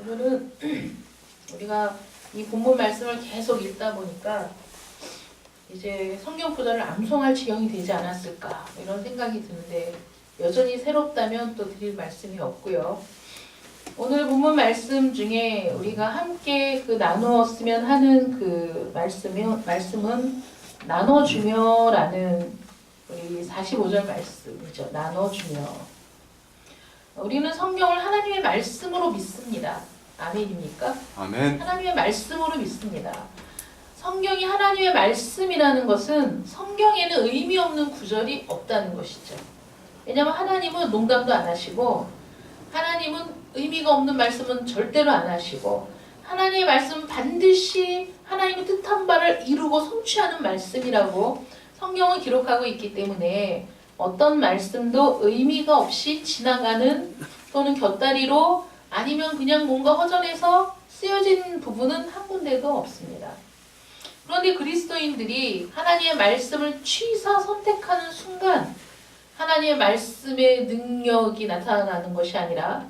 오늘은 우리가 이 본문 말씀을 계속 읽다 보니까 이제 성경 구절을 암송할 지경이 되지 않았을까 이런 생각이 드는데 여전히 새롭다면 또 드릴 말씀이 없고요. 오늘 본문 말씀 중에 우리가 함께 나누었으면 하는 그 말씀은 나눠주며라는 우리 45절 말씀이죠. 나눠주며. 우리는 성경을 하나님의 말씀으로 믿습니다. 아멘입니까? 아멘. 하나님의 말씀으로 믿습니다. 성경이 하나님의 말씀이라는 것은 성경에는 의미 없는 구절이 없다는 것이죠. 왜냐하면 하나님은 농담도 안 하시고 하나님은 의미가 없는 말씀은 절대로 안 하시고 하나님의 말씀은 반드시 하나님의 뜻한 바를 이루고 성취하는 말씀이라고 성경은 기록하고 있기 때문에 어떤 말씀도 의미가 없이 지나가는 또는 곁다리로 아니면 그냥 뭔가 허전해서 쓰여진 부분은 한 군데도 없습니다. 그런데 그리스도인들이 하나님의 말씀을 취사 선택하는 순간 하나님의 말씀의 능력이 나타나는 것이 아니라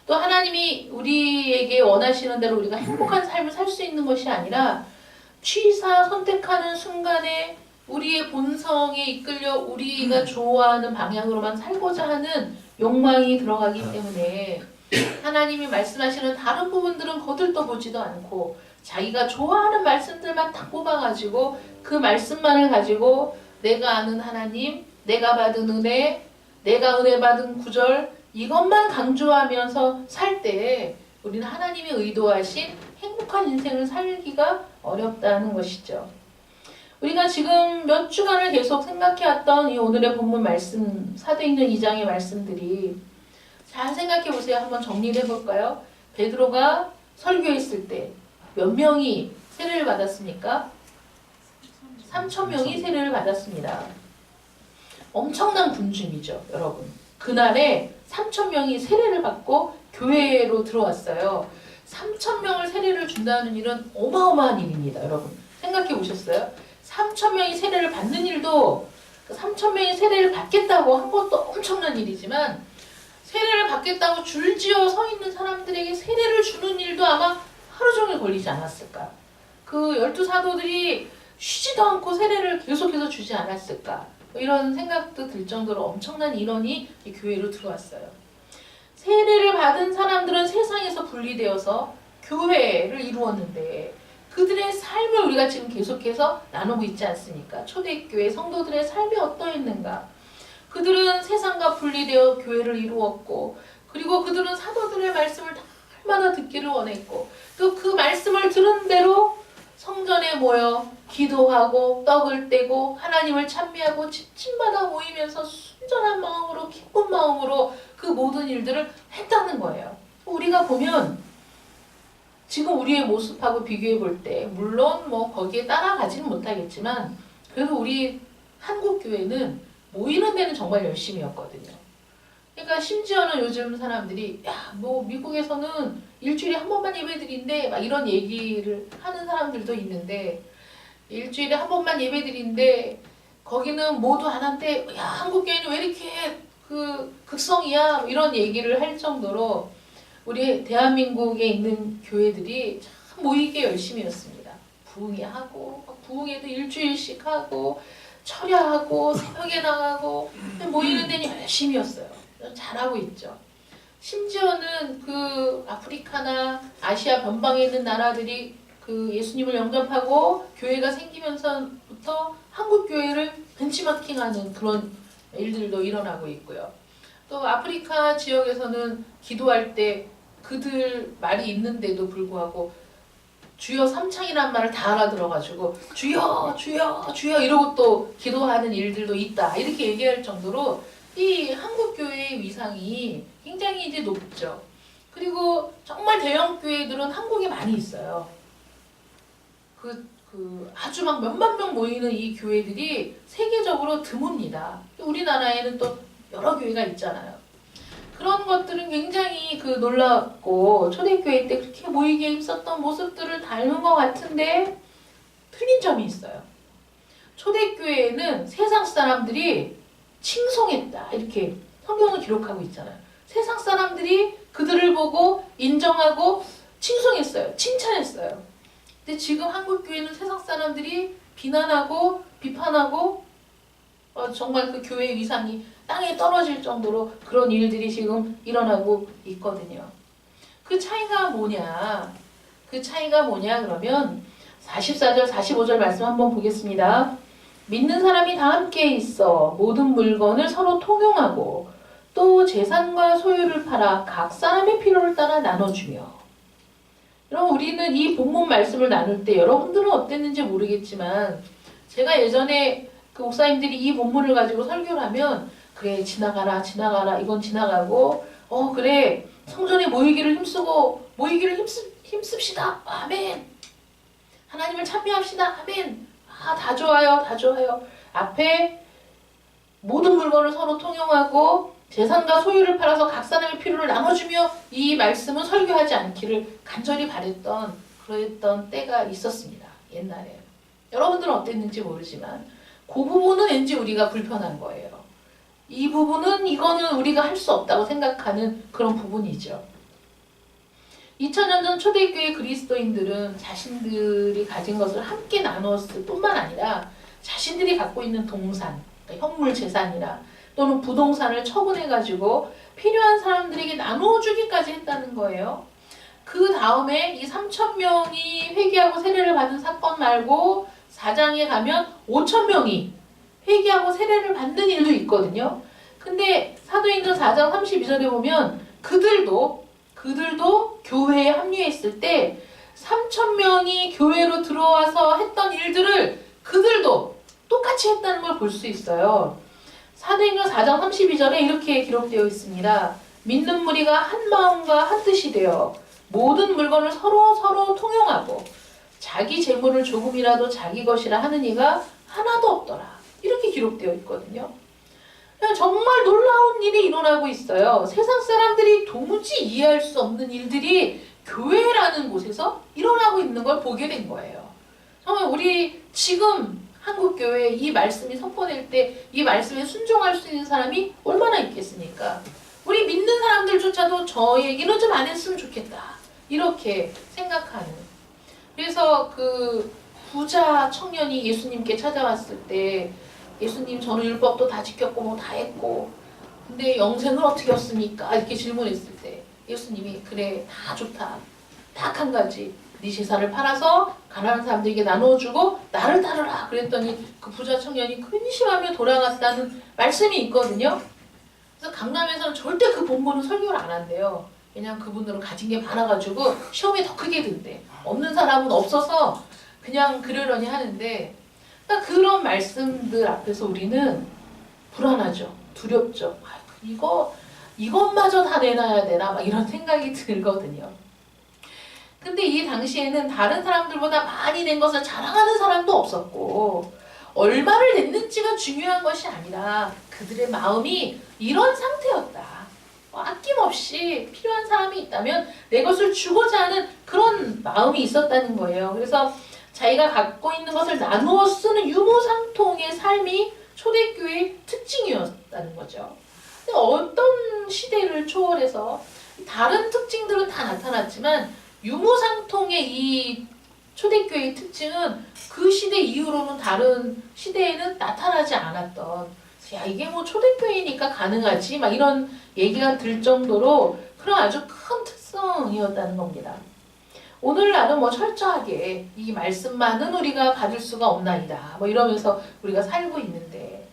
또 하나님이 우리에게 원하시는 대로 우리가 행복한 삶을 살 수 있는 것이 아니라 취사 선택하는 순간에 우리의 본성에 이끌려 우리가 좋아하는 방향으로만 살고자 하는 욕망이 들어가기 때문에 하나님이 말씀하시는 다른 부분들은 거들떠보지도 않고 자기가 좋아하는 말씀들만 딱 뽑아가지고 그 말씀만을 가지고 내가 아는 하나님, 내가 받은 은혜, 내가 은혜 받은 구절 이것만 강조하면서 살 때 우리는 하나님이 의도하신 행복한 인생을 살기가 어렵다는 것이죠. 우리가 지금 몇 주간을 계속 생각해왔던 이 오늘의 본문 말씀, 사도행전 2장의 말씀들이 잘 생각해 보세요. 한번 정리를 해볼까요? 베드로가 설교했을 때 몇 명이 세례를 받았습니까? 3,000명이 세례를 받았습니다. 엄청난 군중이죠, 여러분. 그날에 3,000명이 세례를 받고 교회로 들어왔어요. 3,000명을 세례를 준다는 일은 어마어마한 일입니다, 여러분. 생각해 보셨어요? 3,000명이 세례를 받는 일도 3,000명이 세례를 받겠다고 한 것도 엄청난 일이지만 세례를 받겠다고 줄지어 서 있는 사람들에게 세례를 주는 일도 아마 하루 종일 걸리지 않았을까? 그 12사도들이 쉬지도 않고 세례를 계속해서 주지 않았을까? 이런 생각도 들 정도로 엄청난 인원이 이 교회로 들어왔어요. 세례를 받은 사람들은 세상에서 분리되어서 교회를 이루었는데 그들의 삶을 우리가 지금 계속해서 나누고 있지 않습니까? 초대교회 성도들의 삶이 어떠했는가? 그들은 세상과 분리되어 교회를 이루었고 그리고 그들은 사도들의 말씀을 날마다 듣기를 원했고 또 그 말씀을 들은 대로 성전에 모여 기도하고 떡을 떼고 하나님을 찬미하고 집집마다 모이면서 순전한 마음으로 기쁜 마음으로 그 모든 일들을 했다는 거예요. 우리가 보면 지금 우리의 모습하고 비교해 볼 때 물론 뭐 거기에 따라가지는 못하겠지만 그래도 우리 한국 교회는 모이는 데는 정말 열심히였거든요. 그러니까 심지어는 요즘 사람들이 야, 뭐 미국에서는 일주일에 한 번만 예배드린대 막 이런 얘기를 하는 사람들도 있는데 일주일에 한 번만 예배드린대 거기는 모두 안 한대 야 한국 교회는 왜 이렇게 극성이야 이런 얘기를 할 정도로 우리 대한민국에 있는 교회들이 참 모이게 열심히였습니다. 부흥회하고 부흥회도 일주일씩 하고 철야하고 새벽에 나가고 모이는 데는 열심히였어요. 잘하고 있죠. 심지어는 그 아프리카나 아시아 변방에 있는 나라들이 그 예수님을 영접하고 교회가 생기면서부터 한국 교회를 벤치마킹하는 그런 일들도 일어나고 있고요. 또 아프리카 지역에서는 기도할 때 그들 말이 있는데도 불구하고 주여 삼창이라는 말을 다 알아들어가지고 주여 주여 주여 이러고 또 기도하는 일들도 있다 이렇게 얘기할 정도로 이 한국 교회의 위상이 굉장히 이제 높죠. 그리고 정말 대형 교회들은 한국에 많이 있어요. 아주 막 몇만 명 모이는 이 교회들이 세계적으로 드뭅니다. 우리나라에는 또 여러 교회가 있잖아요. 그런 것들은 굉장히 놀랍고 초대교회 때 그렇게 모이게 힘썼던 모습들을 닮은 것 같은데 틀린 점이 있어요. 초대교회에는 세상 사람들이 칭송했다 이렇게 성경은 기록하고 있잖아요. 세상 사람들이 그들을 보고 인정하고 칭송했어요. 칭찬했어요. 근데 지금 한국교회는 세상 사람들이 비난하고 비판하고 정말 그 교회의 위상이 땅에 떨어질 정도로 그런 일들이 지금 일어나고 있거든요. 그 차이가 뭐냐? 그 차이가 뭐냐 그러면 44절, 45절 말씀 한번 보겠습니다. 믿는 사람이 다 함께 있어 모든 물건을 서로 통용하고 또 재산과 소유를 팔아 각 사람의 필요를 따라 나눠주며. 여러분 우리는 이 본문 말씀을 나눌 때 여러분들은 어땠는지 모르겠지만 제가 예전에 그 목사님들이 이 본문을 가지고 설교를 하면 그래 지나가라 이건 지나가고 그래 성전에 모이기를 힘씁시다 아멘 하나님을 찬미합시다 아멘 다 좋아요 앞에 모든 물건을 서로 통용하고 재산과 소유를 팔아서 각 사람의 필요를 나눠주며 이 말씀은 설교하지 않기를 간절히 바랬던 그랬던 때가 있었습니다. 옛날에. 여러분들은 어땠는지 모르지만 그 부분은 왠지 우리가 불편한 거예요. 이 부분은 이거는 우리가 할 수 없다고 생각하는 그런 부분이죠. 2000년 전 초대교회 그리스도인들은 자신들이 가진 것을 함께 나눴을 뿐만 아니라 자신들이 갖고 있는 동산, 그러니까 현물 재산이나 또는 부동산을 처분해가지고 필요한 사람들에게 나눠주기까지 했다는 거예요. 그 다음에 이 3,000명이 회개하고 세례를 받은 사건 말고 4장에 가면 5,000명이 회개하고 세례를 받는 일도 있거든요. 근데 사도행전 4장 32절에 보면 그들도 교회에 합류했을 때 3,000명이 교회로 들어와서 했던 일들을 그들도 똑같이 했다는 걸 볼 수 있어요. 사도행전 4장 32절에 이렇게 기록되어 있습니다. 믿는 무리가 한 마음과 한 뜻이 되어 모든 물건을 서로 통용하고 자기 재물을 조금이라도 자기 것이라 하는 이가 하나도 없더라. 이렇게 기록되어 있거든요. 정말 놀라운 일이 일어나고 있어요. 세상 사람들이 도무지 이해할 수 없는 일들이 교회라는 곳에서 일어나고 있는 걸 보게 된 거예요. 정말 우리 지금 한국교회에 이 말씀이 선포될 때 이 말씀에 순종할 수 있는 사람이 얼마나 있겠습니까? 우리 믿는 사람들조차도 저 얘기는 좀 안 했으면 좋겠다. 이렇게 생각하는. 그래서 그 부자 청년이 예수님께 찾아왔을 때 예수님 저는 율법도 다 지켰고 뭐 다 했고 근데 영생을 어떻게 얻습니까? 이렇게 질문했을 때 예수님이 그래 다 좋다. 딱 한 가지. 네 재산을 팔아서 가난한 사람들에게 나눠주고 나를 따르라 그랬더니 그 부자 청년이 근심하며 돌아갔다는 말씀이 있거든요. 그래서 강남에서는 절대 그 본문은 설교를 안 한대요. 왜냐면 그분들은 가진 게 많아가지고 시험에 더 크게 든대. 없는 사람은 없어서 그냥 그러려니 하는데 그러니까 그런 말씀들 앞에서 우리는 불안하죠. 두렵죠. 이것마저 다 내놔야 되나 막 이런 생각이 들거든요. 근데 이 당시에는 다른 사람들보다 많이 낸 것을 자랑하는 사람도 없었고 얼마를 냈는지가 중요한 것이 아니라 그들의 마음이 이런 상태였다. 아낌없이 필요한 사람이 있다면 내 것을 주고자 하는 그런 마음이 있었다는 거예요. 그래서 자기가 갖고 있는 것을 나누어 쓰는 유무상통의 삶이 초대교회의 특징이었다는 거죠. 근데 어떤 시대를 초월해서 다른 특징들은 다 나타났지만 유무상통의 이 초대교회의 특징은 그 시대 이후로는 다른 시대에는 나타나지 않았던 야 이게 뭐 초대교회니까 가능하지 막 이런 얘기가 들 정도로 그런 아주 큰 특성이었다는 겁니다. 오늘날은 뭐 철저하게 이 말씀만은 우리가 받을 수가 없나이다 뭐 이러면서 우리가 살고 있는데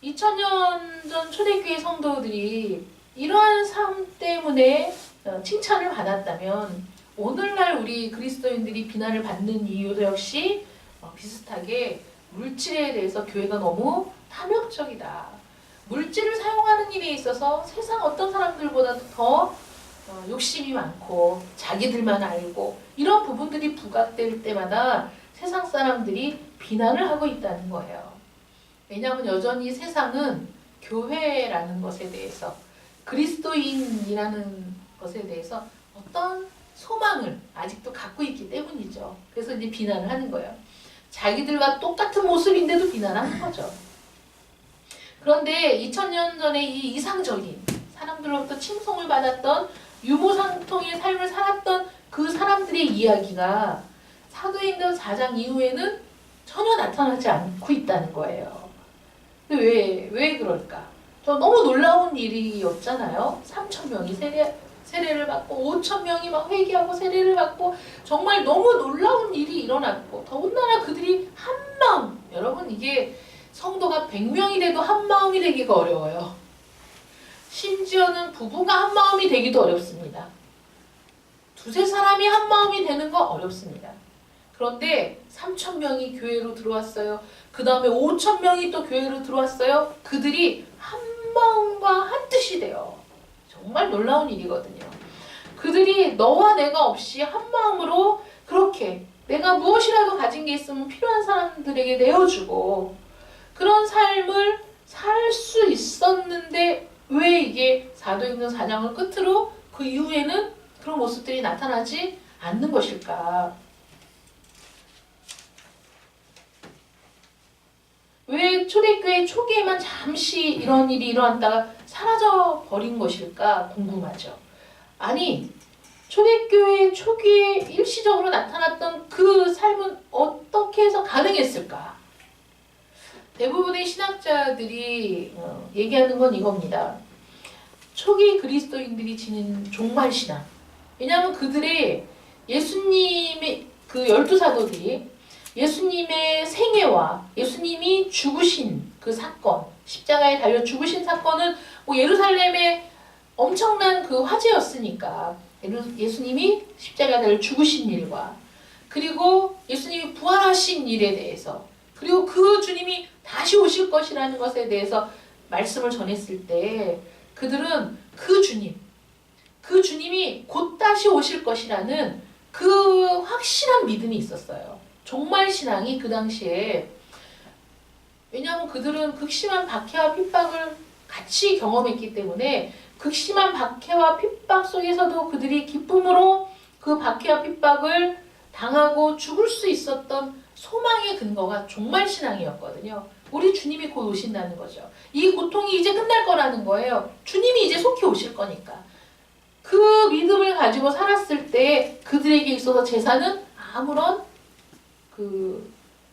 2000년 전 초대교회 성도들이 이러한 삶 때문에 칭찬을 받았다면 오늘날 우리 그리스도인들이 비난을 받는 이유도 역시 비슷하게 물질에 대해서 교회가 너무 탐욕적이다. 물질을 사용하는 일에 있어서 세상 어떤 사람들보다도 더 욕심이 많고 자기들만 알고 이런 부분들이 부각될 때마다 세상 사람들이 비난을 하고 있다는 거예요. 왜냐하면 여전히 세상은 교회라는 것에 대해서 그리스도인이라는 것에 대해서 어떤 소망을 아직도 갖고 있기 때문이죠. 그래서 이제 비난을 하는 거예요. 자기들과 똑같은 모습인데도 비난하는 거죠. 그런데 2000년 전에 이 이상적인 사람들로부터 칭송을 받았던 유무상통의 삶을 살았던 그 사람들의 이야기가 사도행전 4장 이후에는 전혀 나타나지 않고 있다는 거예요. 근데 왜 그럴까? 저 너무 놀라운 일이었잖아요. 3,000명이 세례를 받고 5,000명이 막 회개하고 세례를 받고 정말 너무 놀라운 일이 일어났고 더군다나 그들이 한 마음, 여러분 이게 성도가 100명이 돼도 한 마음이 되기가 어려워요. 심지어는 부부가 한 마음이 되기도 어렵습니다. 두세 사람이 한 마음이 되는 거 어렵습니다. 그런데 3,000명이 교회로 들어왔어요. 그 다음에 5,000명이 또 교회로 들어왔어요. 그들이 한 마음과 한 뜻이 돼요. 정말 놀라운 일이거든요. 그들이 너와 내가 없이 한 마음으로 그렇게 내가 무엇이라도 가진 게 있으면 필요한 사람들에게 내어주고 그런 삶을 살 수 있었는데 왜 이게 사도행전 4장을 끝으로 그 이후에는 그런 모습들이 나타나지 않는 것일까? 왜 초대교회 초기에만 잠시 이런 일이 일어났다가 사라져 버린 것일까 궁금하죠. 아니, 초대교회 초기에 일시적으로 나타났던 그 삶은 어떻게 해서 가능했을까? 대부분의 신학자들이 얘기하는 건 이겁니다. 초기 그리스도인들이 지닌 종말신앙. 왜냐하면 그들의 예수님의 그 12사도들이 예수님의 생애와 예수님이 죽으신 그 사건, 십자가에 달려 죽으신 사건은 뭐 예루살렘의 엄청난 그 화제였으니까 예수님이 십자가에 달려 죽으신 일과 그리고 예수님이 부활하신 일에 대해서 그리고 그 주님이 다시 오실 것이라는 것에 대해서 말씀을 전했을 때 그들은 그 주님이 곧 다시 오실 것이라는 그 확실한 믿음이 있었어요. 종말 신앙이 그 당시에 왜냐하면 그들은 극심한 박해와 핍박을 같이 경험했기 때문에 극심한 박해와 핍박 속에서도 그들이 기쁨으로 그 박해와 핍박을 당하고 죽을 수 있었던 소망의 근거가 종말 신앙이었거든요. 우리 주님이 곧 오신다는 거죠. 이 고통이 이제 끝날 거라는 거예요. 주님이 이제 속히 오실 거니까. 그 믿음을 가지고 살았을 때 그들에게 있어서 제사는 아무런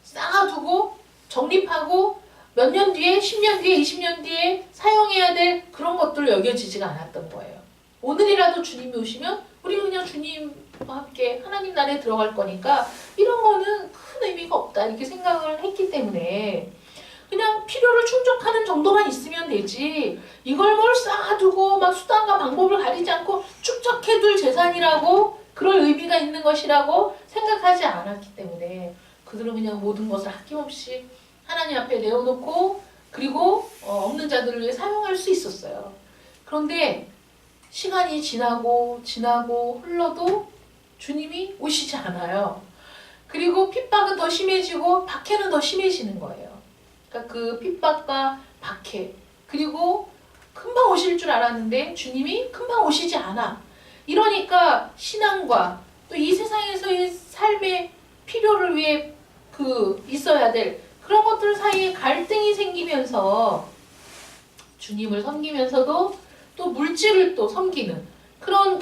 쌓아두고 정립하고 몇 년 뒤에 10년 뒤에 20년 뒤에 사용해야 될 그런 것들로 여겨지지가 않았던 거예요. 오늘이라도 주님이 오시면 우리는 그냥 주님과 함께 하나님 나라에 들어갈 거니까 이런 거는 큰 의미가 없다 이렇게 생각을 했기 때문에 그냥 필요를 충족하는 정도만 있으면 되지 이걸 뭘 쌓아두고 막 수단과 방법을 가리지 않고 축적해둘 재산이라고 그럴 의미가 있는 것이라고 생각하지 않았기 때문에 그들은 그냥 모든 것을 아낌없이 하나님 앞에 내어놓고 그리고 없는 자들을 위해 사용할 수 있었어요. 그런데 시간이 지나고 흘러도 주님이 오시지 않아요. 그리고 핍박은 더 심해지고 박해는 더 심해지는 거예요. 그러니까 그 핍박과 박해 그리고 금방 오실 줄 알았는데 주님이 금방 오시지 않아. 이러니까 신앙과 또 이 세상에서의 삶의 필요를 위해 있어야 될 그런 것들 사이에 갈등이 생기면서 주님을 섬기면서도 또 물질을 또 섬기는 그런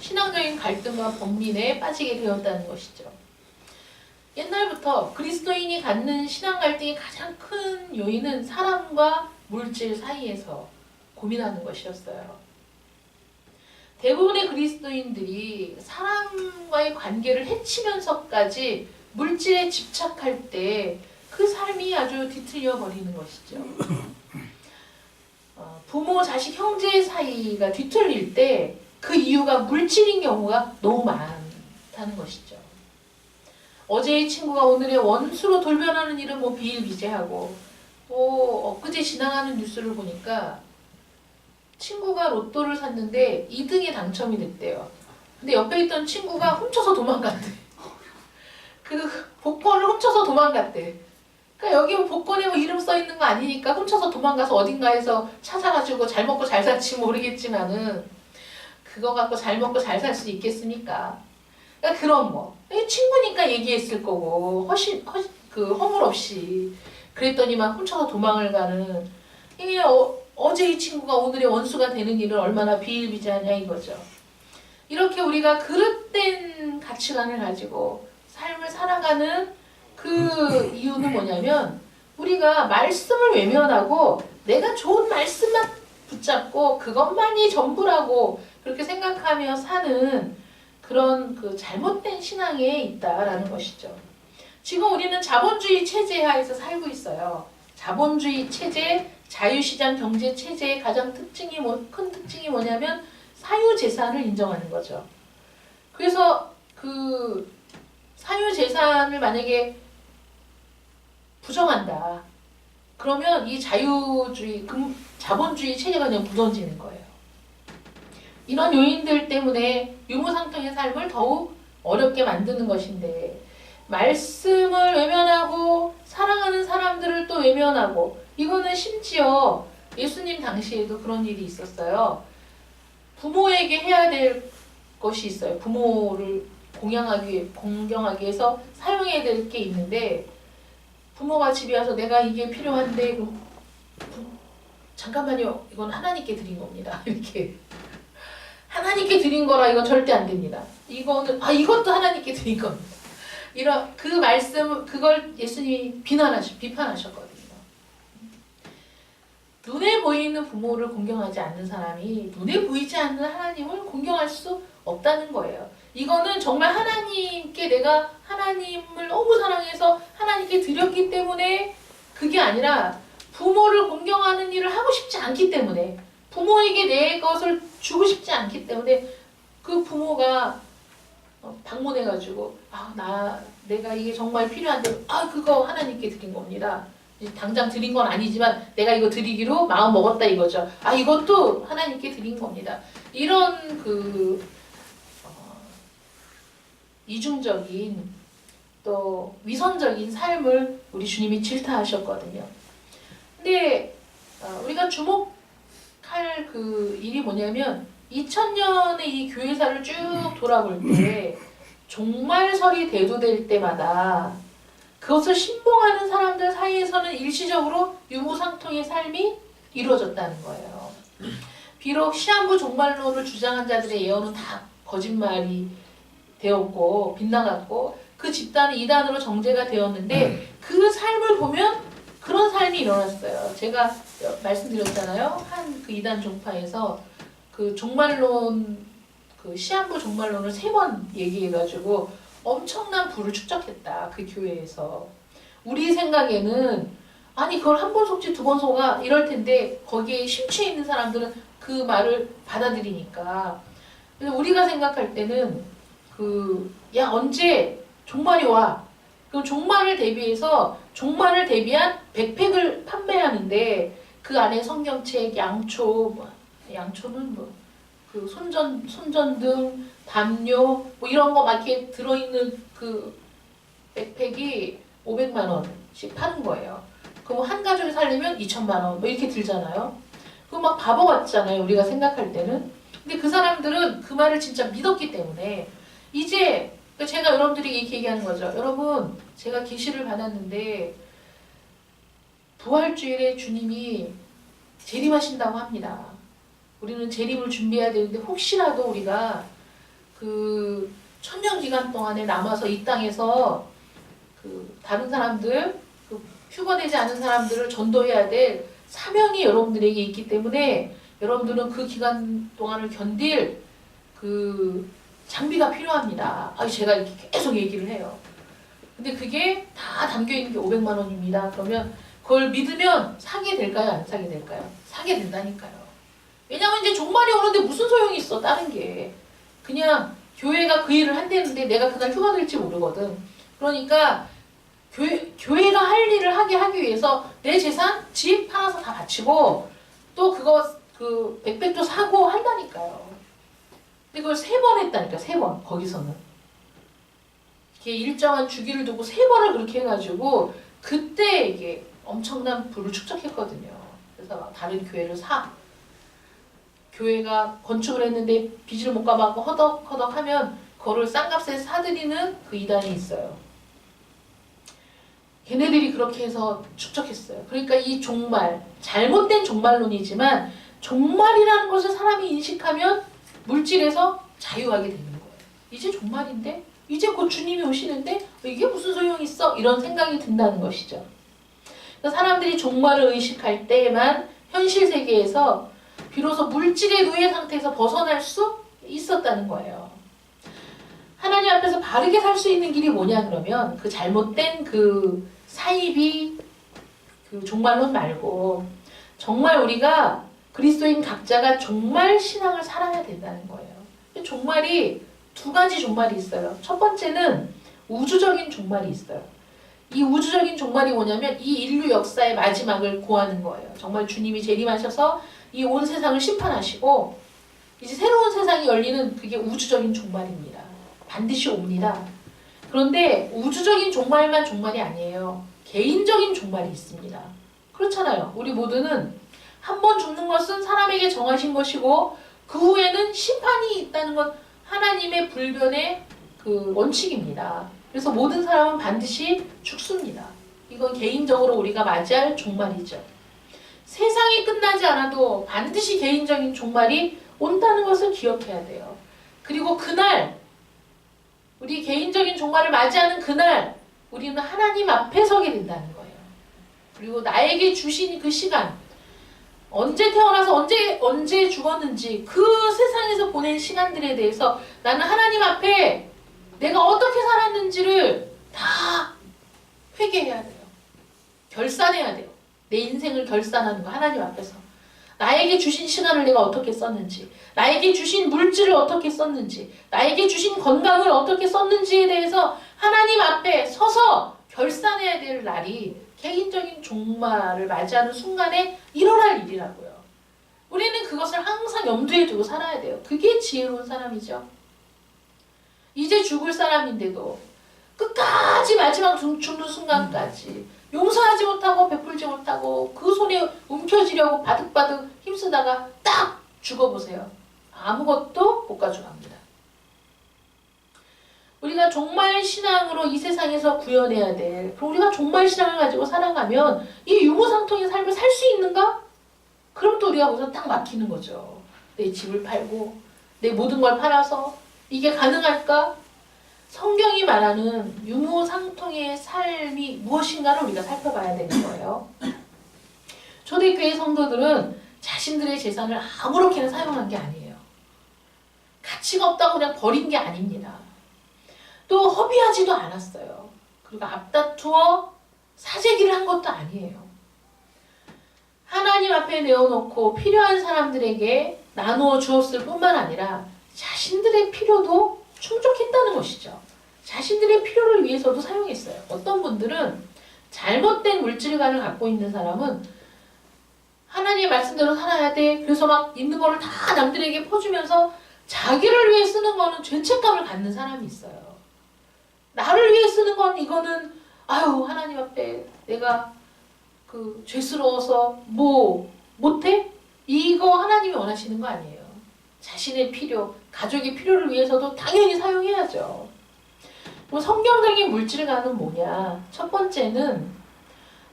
신앙적인 갈등과 번민에 빠지게 되었다는 것이죠. 옛날부터 그리스도인이 갖는 신앙 갈등의 가장 큰 요인은 사람과 물질 사이에서 고민하는 것이었어요. 대부분의 그리스도인들이 사람과의 관계를 해치면서까지 물질에 집착할 때 그 삶이 아주 뒤틀려 버리는 것이죠. 부모, 자식, 형제 사이가 뒤틀릴 때 그 이유가 물질인 경우가 너무 많다는 것이죠. 어제의 친구가 오늘의 원수로 돌변하는 일은 뭐 비일비재하고 엊그제 지나가는 뉴스를 보니까 친구가 로또를 샀는데 2등에 당첨이 됐대요. 근데 옆에 있던 친구가 훔쳐서 도망갔대. 그 복권을 훔쳐서 도망갔대. 그러니까 여기 복권에 이름 써 있는 거 아니니까 훔쳐서 도망가서 어딘가에서 찾아가지고 잘 먹고 잘 살지 모르겠지만은 그거 갖고 잘 먹고 잘 살 수 있겠습니까? 그러니까 그런 거. 친구니까 얘기했을 거고 허물없이 그랬더니만 훔쳐서 도망을 가는 이게 어제 이 친구가 오늘의 원수가 되는 일은 얼마나 비일비재하냐 이거죠. 이렇게 우리가 그릇된 가치관을 가지고 삶을 살아가는 그 이유는 뭐냐면 우리가 말씀을 외면하고 내가 좋은 말씀만 붙잡고 그것만이 전부라고 그렇게 생각하며 사는 그런 그 잘못된 신앙에 있다라는 것이죠. 지금 우리는 자본주의 체제 하에서 살고 있어요. 자본주의 체제, 자유시장 경제 체제의 가장 큰 특징이 뭐냐면 사유재산을 인정하는 거죠. 그래서 그 사유재산을 만약에 부정한다. 그러면 이 자본주의 체제가 그냥 무너지는 거예요. 이런 요인들 때문에 유무상통의 삶을 더욱 어렵게 만드는 것인데 말씀을 외면하고 사랑하는 사람들을 또 외면하고 이거는 심지어 예수님 당시에도 그런 일이 있었어요. 부모에게 해야 될 것이 있어요. 부모를 공경하기 위해서 사용해야 될 게 있는데 부모가 집에 와서 내가 이게 필요한데 그럼 잠깐만요. 이건 하나님께 드린 겁니다. 이렇게 하나님께 드린 거라 이건 절대 안 됩니다. 이거는 이것도 하나님께 드린 겁니다. 이런 그 말씀 그걸 예수님이 비판하셨거든요. 눈에 보이는 부모를 공경하지 않는 사람이 눈에 보이지 않는 하나님을 공경할 수 없다는 거예요. 이거는 정말 하나님께 내가 하나님을 너무 사랑해서 하나님께 드렸기 때문에 그게 아니라 부모를 공경하는 일을 하고 싶지 않기 때문에 부모에게 내 것을 주고 싶지 않기 때문에 그 부모가 방문해가지고 내가 이게 정말 필요한데 그거 하나님께 드린 겁니다. 당장 드린 건 아니지만 내가 이거 드리기로 마음 먹었다 이거죠. 이것도 하나님께 드린 겁니다. 이런 이중적인 또 위선적인 삶을 우리 주님이 질타하셨거든요. 근데 우리가 주목할 그 일이 뭐냐면 2000년의 이 교회사를 쭉 돌아볼 때 종말설이 대두될 때마다 그것을 신봉하는 사람들 사이에서는 일시적으로 유무상통의 삶이 이루어졌다는 거예요. 비록 시한부 종말론을 주장한 자들의 예언은 다 거짓말이 되었고 빗나갔고 그 집단은 이단으로 정죄가 되었는데 그 삶을 보면 그런 삶이 일어났어요. 제가 말씀드렸잖아요. 한 그 이단 종파에서 그 종말론 그 시한부 종말론을 3번 얘기해가지고 엄청난 부를 축적했다. 그 교회에서. 우리 생각에는 그걸 한 번 속지 2번 속아 이럴 텐데 거기에 심취해 있는 사람들은 그 말을 받아들이니까. 그래서 우리가 생각할 때는 언제 종말이 와? 그럼 종말을 대비해서 종말을 대비한 백팩을 판매하는데 그 안에 성경책, 양초는 그 손전등, 담요 이런 거 막 이렇게 들어있는 그 백팩이 500만 원씩 파는 거예요. 그럼 한 가족이 살려면 2천만 원 이렇게 들잖아요. 그거 막 바보 같잖아요. 우리가 생각할 때는. 근데 그 사람들은 그 말을 진짜 믿었기 때문에 이제 제가 여러분들에게 이렇게 얘기하는 거죠. 여러분, 제가 계시를 받았는데 부활주일에 주님이 재림하신다고 합니다. 우리는 재림을 준비해야 되는데 혹시라도 우리가 그 천년 기간 동안에 남아서 이 땅에서 그 다른 사람들, 그 휴거되지 않은 사람들을 전도해야 될 사명이 여러분들에게 있기 때문에 여러분들은 그 기간 동안을 견딜 그 장비가 필요합니다. 제가 이렇게 계속 얘기를 해요. 근데 그게 다 담겨있는 게 500만 원입니다. 그러면 그걸 믿으면 사게 될까요? 안 사게 될까요? 사게 된다니까요. 왜냐면 이제 종말이 오는데 무슨 소용이 있어, 다른 게. 그냥 교회가 그 일을 한다는데 내가 그날 휴가 될지 모르거든. 그러니까 교회가 할 일을 하기 위해서 내 재산, 집 팔아서 다 바치고 또 그 백팩도 사고 한다니까요. 근데 그걸 3번 했다니까, 3번. 거기서는. 이게 일정한 주기를 두고 3번을 그렇게 해가지고 그때 이게 엄청난 부를 축적했거든요. 그래서 다른 교회를 사. 교회가 건축을 했는데 빚을 못 갚아서 허덕허덕 하면 그거를 싼 값에 사들이는 그 이단이 있어요. 걔네들이 그렇게 해서 축적했어요. 그러니까 이 종말, 잘못된 종말론이지만 종말이라는 것을 사람이 인식하면 물질에서 자유하게 되는 거예요. 이제 종말인데? 이제 곧 주님이 오시는데? 이게 무슨 소용이 있어? 이런 생각이 든다는 것이죠. 사람들이 종말을 의식할 때에만 현실 세계에서 비로소 물질의 노예 상태에서 벗어날 수 있었다는 거예요. 하나님 앞에서 바르게 살 수 있는 길이 뭐냐 그러면 그 잘못된 그 사이비 그 종말론 말고 정말 우리가 그리스도인 각자가 종말 신앙을 살아야 된다는 거예요. 종말이 두 가지 종말이 있어요. 첫 번째는 우주적인 종말이 있어요. 이 우주적인 종말이 뭐냐면 이 인류 역사의 마지막을 고하는 거예요. 정말 주님이 재림하셔서 이 온 세상을 심판하시고 이제 새로운 세상이 열리는 그게 우주적인 종말입니다. 반드시 옵니다. 그런데 우주적인 종말만 종말이 아니에요. 개인적인 종말이 있습니다. 그렇잖아요. 우리 모두는 한 번 죽는 것은 사람에게 정하신 것이고 그 후에는 심판이 있다는 것 하나님의 불변의 그 원칙입니다. 그래서 모든 사람은 반드시 죽습니다. 이건 개인적으로 우리가 맞이할 종말이죠. 세상이 끝나지 않아도 반드시 개인적인 종말이 온다는 것을 기억해야 돼요. 그리고 그날 우리 개인적인 종말을 맞이하는 그날 우리는 하나님 앞에 서게 된다는 거예요. 그리고 나에게 주신 그 시간 언제 태어나서 언제 죽었는지 그 세상에서 보낸 시간들에 대해서 나는 하나님 앞에 내가 어떻게 살았는지를 다 회개해야 돼요. 결산해야 돼요. 내 인생을 결산하는 거 하나님 앞에서. 나에게 주신 시간을 내가 어떻게 썼는지, 나에게 주신 물질을 어떻게 썼는지, 나에게 주신 건강을 어떻게 썼는지에 대해서 하나님 앞에 서서 결산해야 될 날이 개인적인 종말을 맞이하는 순간에 일어날 일이라고요. 우리는 그것을 항상 염두에 두고 살아야 돼요. 그게 지혜로운 사람이죠. 이제 죽을 사람인데도 끝까지 마지막 죽는 순간까지 용서하지 못하고 베풀지 못하고 그 손에 움켜쥐려고 바득바득 힘쓰다가 딱 죽어보세요. 아무것도 못 가져갑니다. 우리가 종말 신앙으로 이 세상에서 구현해야 돼. 그럼 우리가 종말 신앙을 가지고 살아가면 이 유무상통의 삶을 살 수 있는가? 그럼 또 우리가 거기서 딱 막히는 거죠. 내 집을 팔고 내 모든 걸 팔아서 이게 가능할까? 성경이 말하는 유무상통의 삶이 무엇인가를 우리가 살펴봐야 되는 거예요. 초대교회 성도들은 자신들의 재산을 아무렇게나 사용한 게 아니에요. 가치가 없다고 그냥 버린 게 아닙니다. 또 허비하지도 않았어요. 그리고 앞다투어 사재기를 한 것도 아니에요. 하나님 앞에 내어놓고 필요한 사람들에게 나누어 주었을 뿐만 아니라 자신들의 필요도 충족했다는 것이죠. 자신들의 필요를 위해서도 사용했어요. 어떤 분들은 잘못된 물질관을 갖고 있는 사람은 하나님의 말씀대로 살아야 돼. 그래서 막 있는 거를 다 남들에게 퍼주면서 자기를 위해 쓰는 거는 죄책감을 갖는 사람이 있어요. 나를 위해 쓰는 건 이거는 아유 하나님 앞에 내가 그 죄스러워서 뭐 못해? 이거 하나님이 원하시는 거 아니에요. 자신의 필요, 가족의 필요를 위해서도 당연히 사용해야죠. 뭐 성경적인 물질관은 뭐냐? 첫 번째는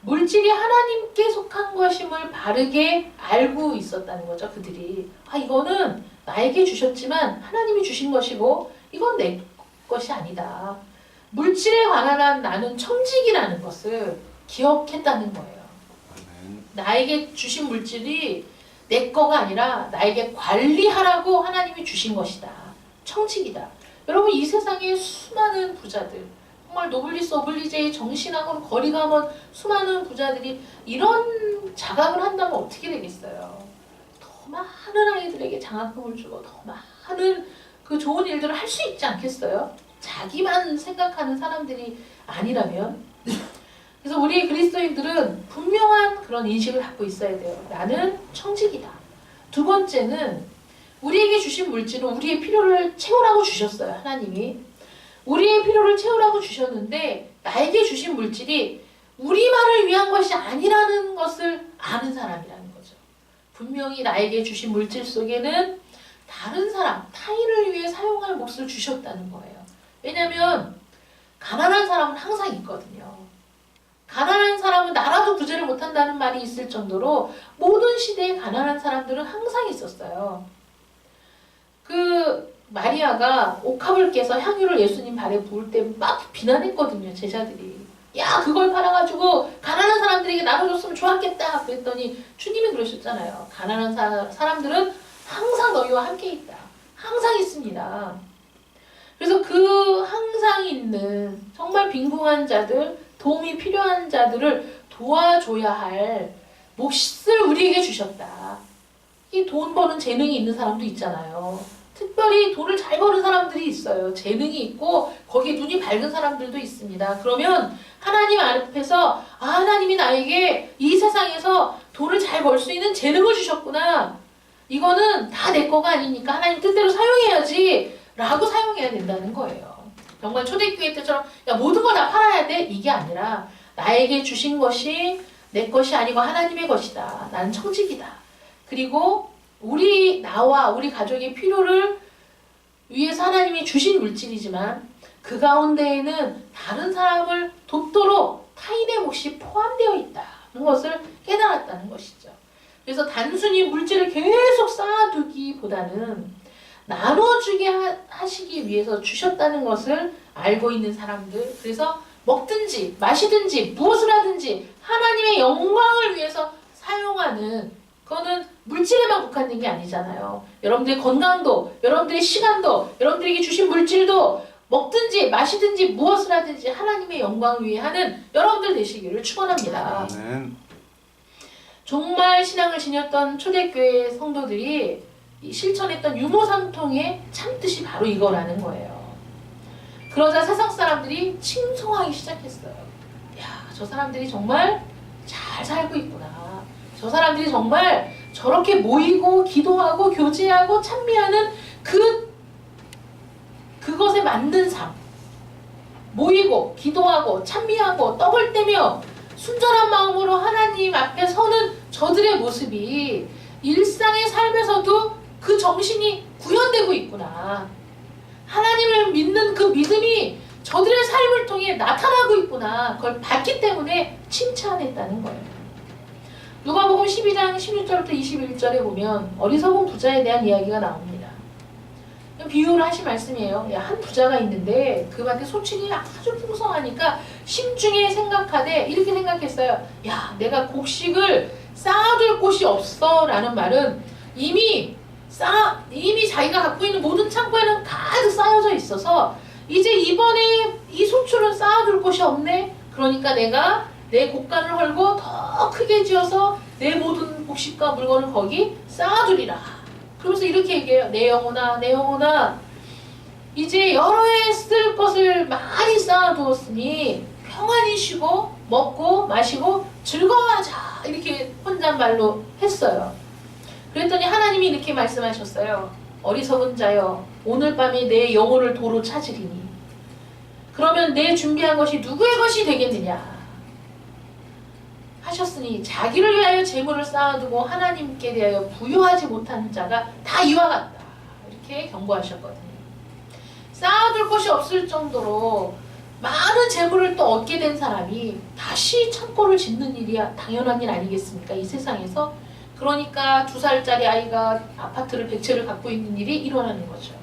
물질이 하나님께 속한 것임을 바르게 알고 있었다는 거죠. 그들이 이거는 나에게 주셨지만 하나님이 주신 것이고 이건 내 것이 아니다. 물질에 관한 한 나는 청직이라는 것을 기억했다는 거예요. 나에게 주신 물질이 내 거가 아니라 나에게 관리하라고 하나님이 주신 것이다. 청직이다. 여러분 이 세상에 수많은 부자들 정말 노블리스 오블리제의 정신하고는 거리가 먼 수많은 부자들이 이런 자각을 한다면 어떻게 되겠어요? 더 많은 아이들에게 장학금을 주고 더 많은 그 좋은 일들을 할 수 있지 않겠어요? 자기만 생각하는 사람들이 아니라면. 그래서 우리 그리스도인들은 분명한 그런 인식을 갖고 있어야 돼요. 나는 청직이다. 두 번째는 우리에게 주신 물질은 우리의 필요를 채우라고 주셨어요. 하나님이. 우리의 필요를 채우라고 주셨는데 나에게 주신 물질이 우리만을 위한 것이 아니라는 것을 아는 사람이라는 거죠. 분명히 나에게 주신 물질 속에는 다른 사람, 타인을 위해 사용할 몫을 주셨다는 거예요. 왜냐하면 가난한 사람은 항상 있거든요. 가난한 사람은 나라도 구제를 못한다는 말이 있을 정도로 모든 시대에 가난한 사람들은 항상 있었어요. 그 마리아가 옥합을 깨서 향유를 예수님 발에 부을 때 막 비난했거든요, 제자들이. 야, 그걸 팔아가지고 가난한 사람들에게 나눠줬으면 좋았겠다. 그랬더니 주님이 그러셨잖아요. 가난한 사람들은 항상 너희와 함께 있다. 항상 있습니다. 그래서 그 항상 있는 정말 빈궁한 자들, 도움이 필요한 자들을 도와줘야 할 몫을 우리에게 주셨다. 이 돈 버는 재능이 있는 사람도 있잖아요. 특별히 돈을 잘 버는 사람들이 있어요. 재능이 있고 거기에 눈이 밝은 사람들도 있습니다. 그러면 하나님 앞에서 하나님이 나에게 이 세상에서 돈을 잘 벌 수 있는 재능을 주셨구나. 이거는 다 내 거가 아니니까 하나님 뜻대로 사용해야지 라고 사용해야 된다는 거예요. 정말 초대교회 때처럼 야, 모든 걸 다 팔아야 돼? 이게 아니라 나에게 주신 것이 내 것이 아니고 하나님의 것이다. 나는 청직이다. 그리고 나와 우리 가족의 필요를 위해서 하나님이 주신 물질이지만 그 가운데에는 다른 사람을 돕도록 타인의 몫이 포함되어 있다는 것을 깨달았다는 것이죠. 그래서 단순히 물질을 계속 쌓아두기보다는 나눠주게 하시기 위해서 주셨다는 것을 알고 있는 사람들, 그래서 먹든지 마시든지 무엇을 하든지 하나님의 영광을 위해서 사용하는, 그거는 물질에만 국한된 게 아니잖아요. 여러분들의 건강도, 여러분들의 시간도, 여러분들에게 주신 물질도 먹든지 마시든지 무엇을 하든지 하나님의 영광을 위해 하는 여러분들 되시기를 축원합니다. 정말 신앙을 지녔던 초대교회 성도들이 실천했던 유무상통의 참뜻이 바로 이거라는 거예요. 그러자 세상 사람들이 칭송하기 시작했어요. 야, 저 사람들이 정말 잘 살고 있구나. 저 사람들이 정말 저렇게 모이고 기도하고 교제하고 찬미하는 그것에 맞는 삶. 모이고 기도하고 찬미하고 떡을 떼며 순전한 마음으로 하나님 앞에 서는 저들의 모습이 일상의 삶에서도 그 정신이 구현되고 있구나. 하나님을 믿는 그 믿음이 저들의 삶을 통해 나타나고 있구나. 그걸 봤기 때문에 칭찬했다는 거예요. 누가복음 12장 16절부터 21절에 보면 어리석은 부자에 대한 이야기가 나옵니다. 비유를 하신 말씀이에요. 야, 한 부자가 있는데 그한테 소출이 아주 풍성하니까 심중에 생각하되 이렇게 생각했어요. 야, 내가 곡식을 쌓아둘 곳이 없어 라는 말은 이미 자기가 갖고 있는 모든 창고에는 가득 쌓여져 있어서 이제 이번에 이 소출은 쌓아둘 곳이 없네. 그러니까 내가 내 곡간을 헐고 더 크게 지어서 내 모든 곡식과 물건을 거기 쌓아두리라. 그러면서 이렇게 얘기해요. 내 영혼아, 내 영혼아, 이제 여러 해 쓸 것을 많이 쌓아두었으니 평안히 쉬고 먹고 마시고 즐거워하자. 이렇게 혼잣말로 했어요. 그랬더니 하나님이 이렇게 말씀하셨어요. 어리석은 자여, 오늘 밤에 내 영혼을 도로 찾으리니 그러면 내 준비한 것이 누구의 것이 되겠느냐 하셨으니 자기를 위하여 재물을 쌓아두고 하나님께 대하여 부여하지 못한 자가 다 이와 같다. 이렇게 경고하셨거든요. 쌓아둘 것이 없을 정도로 많은 재물을 또 얻게 된 사람이 다시 창고를 짓는 일이 당연한 일 아니겠습니까? 이 세상에서. 그러니까 2살짜리 아이가 아파트를 100채를 갖고 있는 일이 일어나는 거죠.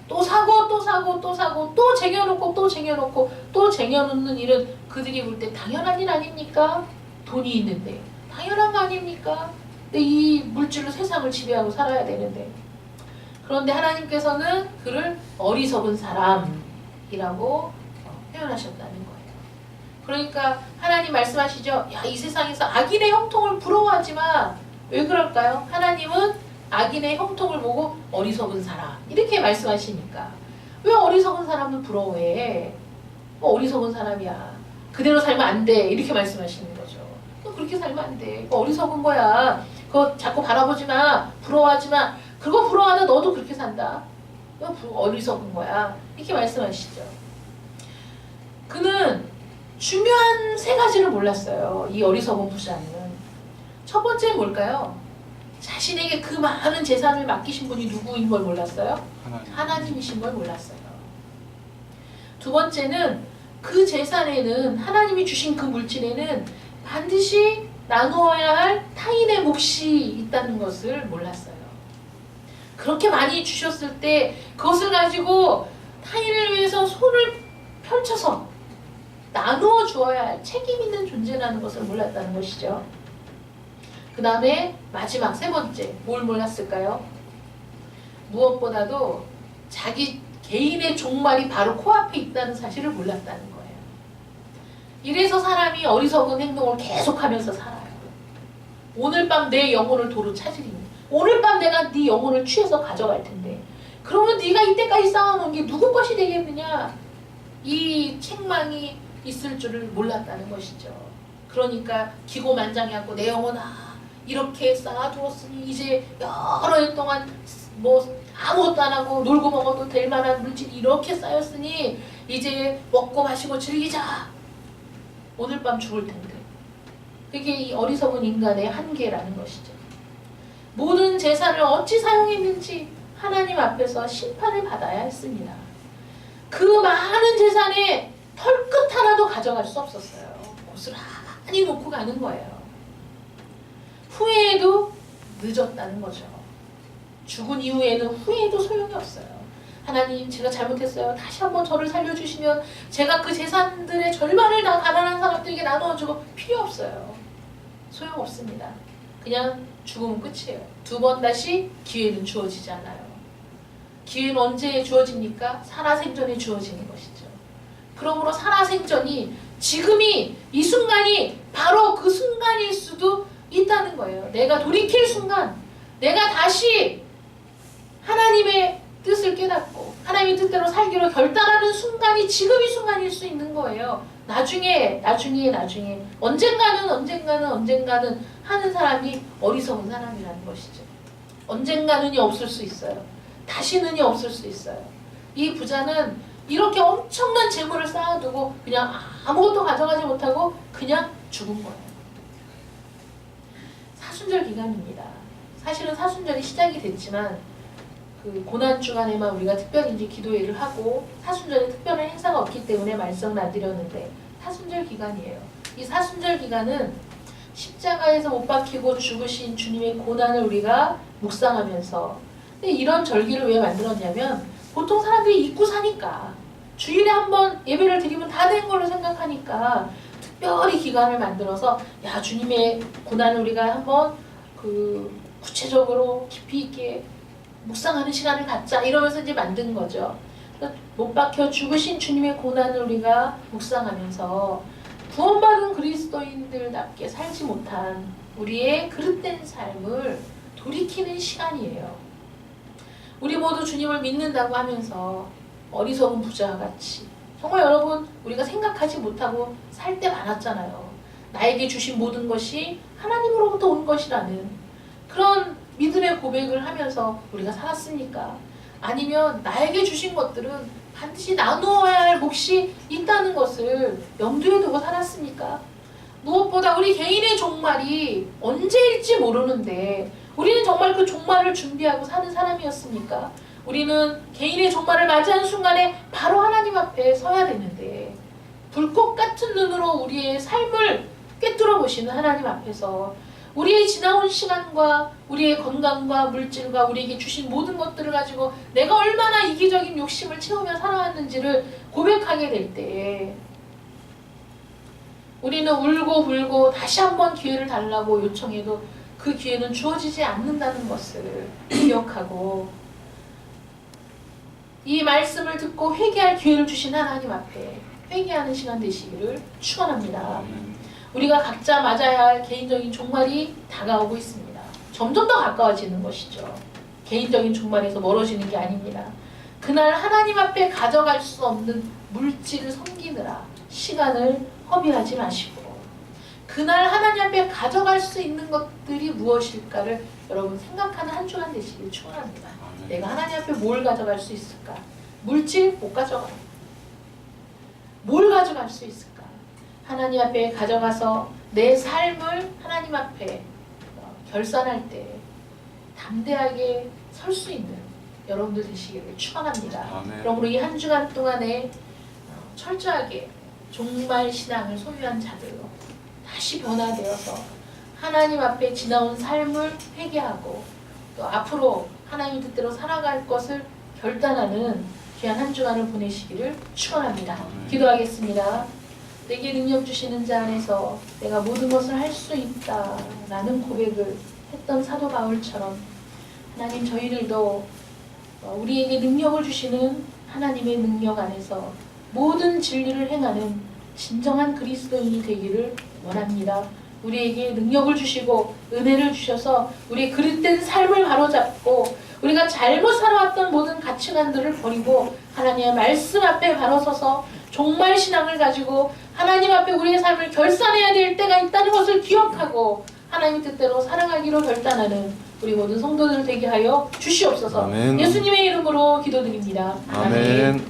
또 사고 또 사고 또 사고 또 쟁여놓고 또 쟁여놓고 또 쟁여놓는 일은 그들이 볼 때 당연한 일 아닙니까? 돈이 있는데 당연한 거 아닙니까? 근데 이 물질로 세상을 지배하고 살아야 되는데, 그런데 하나님께서는 그를 어리석은 사람이라고 표현하셨다는 거예요. 그러니까 하나님 말씀하시죠. 야, 이 세상에서 악인의 형통을 부러워하지 마. 왜 그럴까요? 하나님은 악인의 형통을 보고 어리석은 사람 이렇게 말씀하시니까 왜 어리석은 사람을 부러워해? 뭐 어리석은 사람이야. 그대로 살면 안 돼. 이렇게 말씀하시는 거죠. 그렇게 살면 안 돼. 어리석은 거야. 그거 자꾸 바라보지 마. 부러워하지 마. 그거 부러워하다 너도 그렇게 산다. 어리석은 거야. 이렇게 말씀하시죠. 그는 중요한 3가지를 몰랐어요. 이 어리석은 부자는. 첫 번째는 뭘까요? 자신에게 그 많은 재산을 맡기신 분이 누구인 걸 몰랐어요? 하나님이신 걸 몰랐어요. 두 번째는 그 재산에는, 하나님이 주신 그 물질에는 반드시 나누어야 할 타인의 몫이 있다는 것을 몰랐어요. 그렇게 많이 주셨을 때 그것을 가지고 타인을 위해서 손을 펼쳐서 나누어 주어야 할 책임 있는 존재라는 것을 몰랐다는 것이죠. 그 다음에 마지막 세 번째, 뭘 몰랐을까요? 무엇보다도 자기 개인의 종말이 바로 코앞에 있다는 사실을 몰랐다는 거예요. 이래서 사람이 어리석은 행동을 계속하면서 살아요. 오늘 밤 내 영혼을 도로 찾으리니, 오늘 밤 내가 네 영혼을 취해서 가져갈 텐데, 그러면 네가 이때까지 쌓아놓은 게 누구 것이 되겠느냐? 이 책망이 있을 줄을 몰랐다는 것이죠. 그러니까 기고만장해갖고 내 영혼아, 이렇게 쌓아두었으니 이제 여러 해 동안 뭐 아무것도 안 하고 놀고 먹어도 될 만한 물질이 이렇게 쌓였으니 이제 먹고 마시고 즐기자. 오늘 밤 죽을 텐데. 그게 이 어리석은 인간의 한계라는 것이죠. 모든 재산을 어찌 사용했는지 하나님 앞에서 심판을 받아야 했습니다. 그 많은 재산에 털끝 하나도 가져갈 수 없었어요. 고스란히 놓고 가는 거예요. 후회해도 늦었다는 거죠. 죽은 이후에는 후회해도 소용이 없어요. 하나님, 제가 잘못했어요. 다시 한번 저를 살려주시면 제가 그 재산들의 절반을 다 가난한 사람들에게 나누어주고 필요 없어요. 소용없습니다. 그냥 죽으면 끝이에요. 두 번 다시 기회는 주어지지 않아요. 기회는 언제 주어집니까? 살아생전에 주어지는 것이죠. 그러므로 살아생전이 지금이 이 순간이 바로 그 순간일 수도 있다는 거예요. 내가 돌이킬 순간, 내가 다시 하나님의 뜻을 깨닫고 하나님의 뜻대로 살기로 결단하는 순간이 지금 이 순간일 수 있는 거예요. 나중에 언젠가는 하는 사람이 어리석은 사람이라는 것이죠. 언젠가는이 없을 수 있어요. 다시는이 없을 수 있어요. 이 부자는 이렇게 엄청난 재물을 쌓아두고 그냥 아무것도 가져가지 못하고 그냥 죽은 거예요. 사순절 기간입니다. 사실은 사순절이 시작이 됐지만 그 고난 주간에만 우리가 특별히 이제 기도회를 하고 사순절에 특별한 행사가 없기 때문에 말씀을 안 드렸는데 사순절 기간이에요. 이 사순절 기간은 십자가에서 못 박히고 죽으신 주님의 고난을 우리가 묵상하면서, 근데 이런 절기를 왜 만들었냐면 보통 사람들이 잊고 사니까, 주일에 한번 예배를 드리면 다 된 걸로 생각하니까 특별히 기간을 만들어서 야, 주님의 고난을 우리가 한번 그 구체적으로 깊이 있게 묵상하는 시간을 갖자, 이러면서 이제 만든 거죠. 못 박혀 죽으신 주님의 고난을 우리가 묵상하면서 구원받은 그리스도인들답게 살지 못한 우리의 그릇된 삶을 돌이키는 시간이에요. 우리 모두 주님을 믿는다고 하면서 어리석은 부자와 같이 정말 여러분, 우리가 생각하지 못하고 살 때 많았잖아요. 나에게 주신 모든 것이 하나님으로부터 온 것이라는 그런 믿음의 고백을 하면서 우리가 살았습니까? 아니면 나에게 주신 것들은 반드시 나누어야 할 몫이 있다는 것을 염두에 두고 살았습니까? 무엇보다 우리 개인의 종말이 언제일지 모르는데 우리는 정말 그 종말을 준비하고 사는 사람이었습니까? 우리는 개인의 종말을 맞이하는 순간에 바로 하나님 앞에 서야 되는데 불꽃 같은 눈으로 우리의 삶을 꿰뚫어 보시는 하나님 앞에서 우리의 지나온 시간과 우리의 건강과 물질과 우리에게 주신 모든 것들을 가지고 내가 얼마나 이기적인 욕심을 채우며 살아왔는지를 고백하게 될 때 우리는 울고 불고 다시 한번 기회를 달라고 요청해도 그 기회는 주어지지 않는다는 것을 기억하고 이 말씀을 듣고 회개할 기회를 주신 하나님 앞에 회개하는 시간 되시기를 축원합니다. 우리가 각자 맞아야 할 개인적인 종말이 다가오고 있습니다. 점점 더 가까워지는 것이죠. 개인적인 종말에서 멀어지는 게 아닙니다. 그날 하나님 앞에 가져갈 수 없는 물질을 섬기느라 시간을 허비하지 마시고 그날 하나님 앞에 가져갈 수 있는 것들이 무엇일까를 여러분 생각하는 한 주간 되시길 축원합니다. 내가 하나님 앞에 뭘 가져갈 수 있을까? 물질 못 가져가요. 뭘 가져갈 수 있을까? 하나님 앞에 가져가서 내 삶을 하나님 앞에 결산할 때 담대하게 설 수 있는 여러분들 되시기를 축원합니다. 그러므로 이 한 주간 동안에 철저하게 종말 신앙을 소유한 자들로 다시 변화되어서 하나님 앞에 지나온 삶을 회개하고 또 앞으로 하나님 뜻대로 살아갈 것을 결단하는 귀한 한 주간을 보내시기를 축원합니다. 기도하겠습니다. 내게 능력 주시는 자 안에서 내가 모든 것을 할 수 있다라는 고백을 했던 사도 바울처럼 하나님 저희들도 우리에게 능력을 주시는 하나님의 능력 안에서 모든 진리를 행하는 진정한 그리스도인이 되기를 원합니다. 우리에게 능력을 주시고 은혜를 주셔서 우리의 그릇된 삶을 바로잡고 우리가 잘못 살아왔던 모든 가치관들을 버리고 하나님의 말씀 앞에 바로 서서 종말 신앙을 가지고 하나님 앞에 우리의 삶을 결산해야 될 때가 있다는 것을 기억하고 하나님 뜻대로 살아가기로 결단하는 우리 모든 성도들 되게 하여 주시옵소서. 아멘. 예수님의 이름으로 기도드립니다. 아멘.